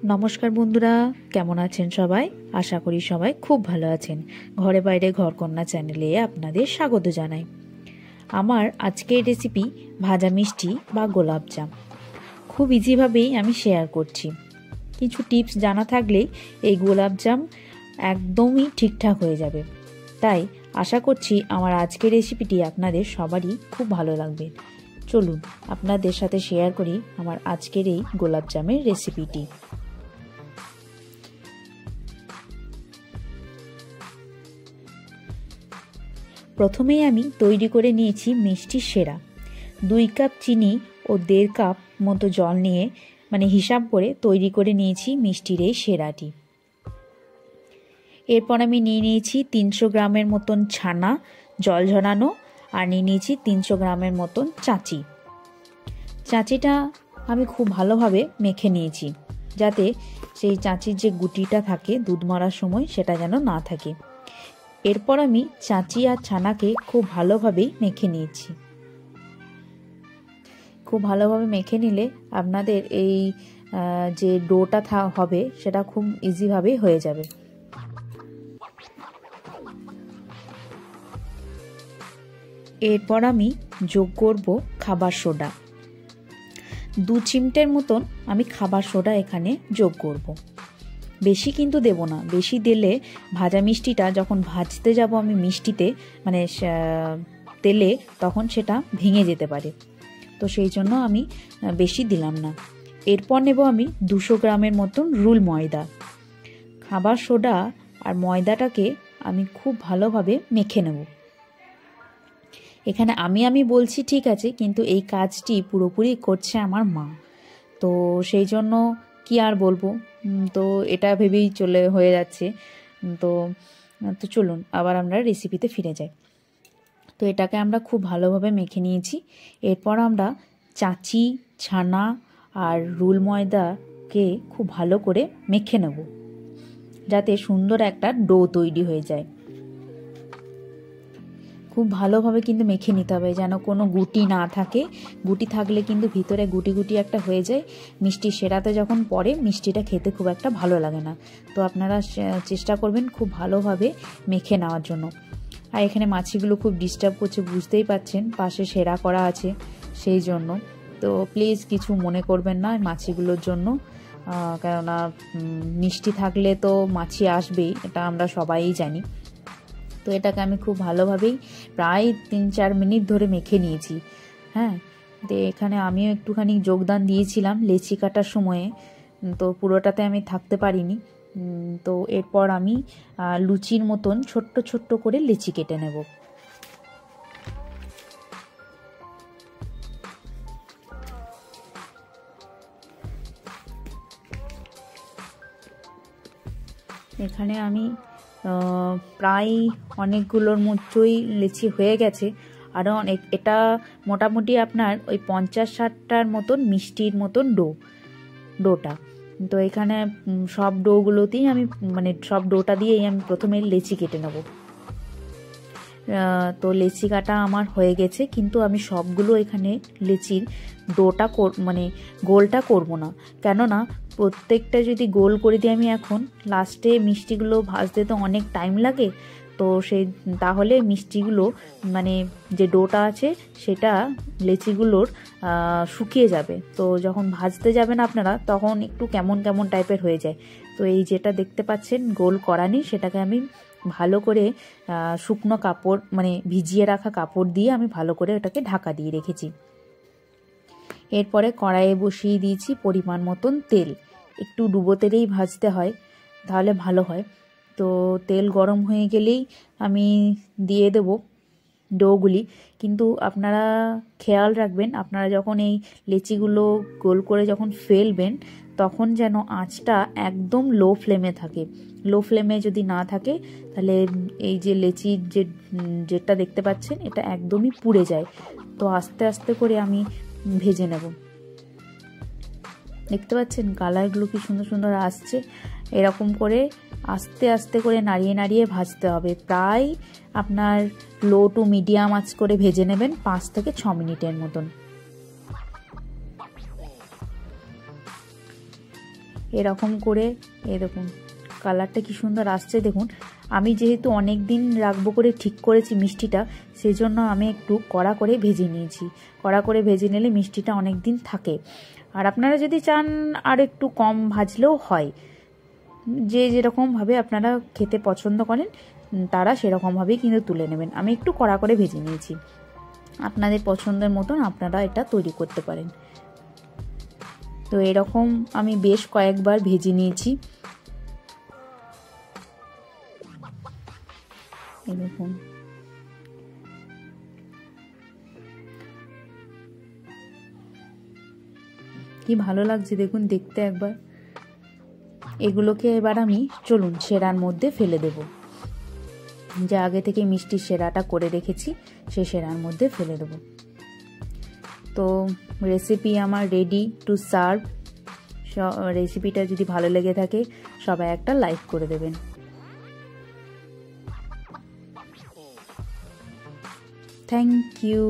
নমস্কার বন্ধুরা, কেমন আছেন সবাই? আশা করি সবাই খুব ভালো আছেন। ঘরে বাইরে ঘরকন্যা চ্যানেলে আপনাদের স্বাগত জানাই। আমার আজকের রেসিপি ভাজা মিষ্টি বা গোলাপজাম। খুব ইজিভাবেই আমি শেয়ার করছি। কিছু টিপস জানা থাকলেই এই গোলাপজাম একদমই ঠিকঠাক হয়ে যাবে। তাই আশা করছি আমার আজকের রেসিপিটি আপনাদের সবারই খুব ভালো লাগবে। চলুন আপনাদের সাথে শেয়ার করি আমার আজকের এই গোলাপজামের রেসিপিটি। প্রথমেই আমি তৈরি করে নিয়েছি মিষ্টির সেরা। 2 কাপ চিনি ও 1.5 কাপ মতো জল নিয়ে হিসাব করে তৈরি করে নিয়েছি মিষ্টির এই সেরাটি। এরপর আমি নিয়ে নিয়েছি 300 গ্রামের মতন ছানা জল ঝরানো, আর নিয়ে নিয়েছি 300 গ্রামের মতন চাঁচি। চাঁচিটা আমি খুব ভালোভাবে মেখে নিয়েছি, যাতে সেই চাঁচির যে গুটিটা থাকে দুধ মারার সময় সেটা যেন না থাকে। এরপর আমি চাঁচি আর ছানাকে খুব ভালোভাবেই মেখে নিয়েছি। খুব ভালোভাবে মেখে নিলে আপনাদের এই যে ডোটা হবে সেটা খুব ইজিভাবেই হয়ে যাবে। এরপর আমি যোগ করব খাবার সোডা। 2 চিমটের মতন আমি খাবার সোডা এখানে যোগ করব। বেশি কিন্তু দেব না, বেশি দিলে ভাজা মিষ্টিটা যখন ভাজতে যাব আমি মিষ্টিতে তেলে, তখন সেটা ভেঙে যেতে পারে। তো সেই জন্য আমি বেশি দিলাম না। এরপর নেব আমি 200 গ্রামের মতন রুল ময়দা। খাবার সোডা আর ময়দাটাকে আমি খুব ভালোভাবে মেখে নেব। এখানে আমি বলছি ঠিক আছে, কিন্তু এই কাজটি পুরোপুরি করছে আমার মা। তো সেই জন্য কি আর বলবো, তো এটা ভেবেই হয়ে যাচ্ছে। তো চলুন আবার আমরা রেসিপিতে ফিরে যাই। তো এটাকে আমরা খুব ভালোভাবে মেখে নিয়েছি। এরপর আমরা চাঁচি, ছানা আর রুল ময়দাকে খুব ভালো করে মেখে নেব, যাতে সুন্দর একটা ডো তৈরি হয়ে যায়। খুব ভালোভাবে কিন্তু মেখে নিতে হবে, যেন কোনো গুটি না থাকে। গুটি থাকলে কিন্তু ভিতরে গুটি গুটি একটা হয়ে যায়। মিষ্টির সেরাতে যখন পড়ে মিষ্টিটা খেতে খুব একটা ভালো লাগে না। তো আপনারা চেষ্টা করবেন খুব ভালোভাবে মেখে নেওয়ার জন্য। আর এখানে মাছিগুলো খুব ডিস্টার্ব করছে, বুঝতেই পাচ্ছেন, পাশে সেরা করা আছে সেই জন্য। তো প্লিজ কিছু মনে করবেন না মাছিগুলোর জন্য, কেননা মিষ্টি থাকলে তো মাছি আসবেই, এটা আমরা সবাই জানি। তো এটাকে আমি খুব ভালোভাবেই প্রায় 3-4 মিনিট ধরে মেখে নিয়েছি। হ্যাঁ, তো এখানে আমিও একটুখানি যোগদান দিয়েছিলাম লেচি কাটার সময়ে, তো পুরোটাতে আমি থাকতে পারিনি। তো এরপর আমি লুচির মতন ছোট্ট ছোট্ট করে লেচি কেটে নেব। এখানে আমি প্রায় অনেকগুলোর মধ্যেই লেচি হয়ে গেছে। আরও অনেক, এটা মোটামুটি আপনার ওই 50-60টার মতন মিষ্টির মতন ডোটা। তো এখানে সব ডোগুলোতেই আমি সব ডোটা দিয়েই আমি প্রথমে লেচি কেটে নেব। তো লেচি কাটা আমার হয়ে গেছে, কিন্তু আমি সবগুলো এখানে লেচির ডোটা গোলটা করব না, কেননা প্রত্যেকটা যদি গোল করে দিই আমি এখন, লাস্টে মিষ্টিগুলো ভাজতে তো অনেক টাইম লাগে। তো তাহলে মিষ্টিগুলো যে ডোটা আছে সেটা লেচিগুলোর শুকিয়ে যাবে। তো যখন ভাজতে যাবেন আপনারা, তখন একটু কেমন কেমন টাইপের হয়ে যায়। তো এই যেটা দেখতে পাচ্ছেন গোল করা নেই, সেটাকে আমি ভালো করে শুকনো কাপড় ভিজিয়ে রাখা কাপড় দিয়ে আমি ভালো করে ওটাকে ঢাকা দিয়ে রেখেছি। এরপরে কড়াইয়ে বসিয়ে দিয়েছি পরিমাণ মতন তেল। একটু ডুবো তেলেই ভাজতে হয়, তাহলে ভালো হয়। তো তেল গরম হয়ে গেলেই আমি দিয়ে দেব ডোগুলি। কিন্তু আপনারা খেয়াল রাখবেন, আপনারা যখন এই লেচিগুলো গোল করে যখন ফেলবেন, তখন যেন আঁচটা একদম লো ফ্লেমে থাকে। লো ফ্লেমে যদি না থাকে, তাহলে এই যে লেচির যেটা দেখতে পাচ্ছেন এটা একদমই পুড়ে যায়। তো আস্তে আস্তে করে আমি ভেজে নেব। দেখতে পাচ্ছেন কালারগুলো কি সুন্দর সুন্দর আসছে। এরকম করে আস্তে আস্তে করে নাড়িয়ে নাড়িয়ে ভাজতে হবে। প্রায় আপনার লো টু মিডিয়াম আঁচ করে ভেজে নেবেন 5 থেকে 6 মিনিটের মতন। এরকম করে এই দেখুন কালারটা কি সুন্দর আসছে দেখুন। আমি যেহেতু অনেক দিন রাখবো করে ঠিক করেছি মিষ্টিটা, সেই জন্য আমি একটু কড়া করে ভেজে নিয়েছি। কড়া করে ভেজে নিলে মিষ্টিটা অনেক দিন থাকে। আর আপনারা যদি চান আর একটু কম ভাজলেও হয়, যে যেরকমভাবে আপনারা খেতে পছন্দ করেন তারা সেরকমভাবেই কিন্তু তুলে নেবেন। আমি একটু কড়া করে ভেজে নিয়েছি, আপনাদের পছন্দের মতন আপনারা এটা তৈরি করতে পারেন। তো এরকম আমি বেশ কয়েকবার ভেজে নিয়েছি। দেখুন কি ভালো লাগছে দেখুন দেখতে একবার। এগুলোকে এবার আমি চলুন সেরার মধ্যে ফেলে দেব। যে আগে থেকে মিষ্টির সেরাটা করে রেখেছি সেই সেরার মধ্যে ফেলে দেব। তো রেসিপি আমার রেডি টু সার্ভ। রেসিপিটা যদি ভালো লেগে থাকে সবাই একটা লাইক করে দেবেন। Thank you.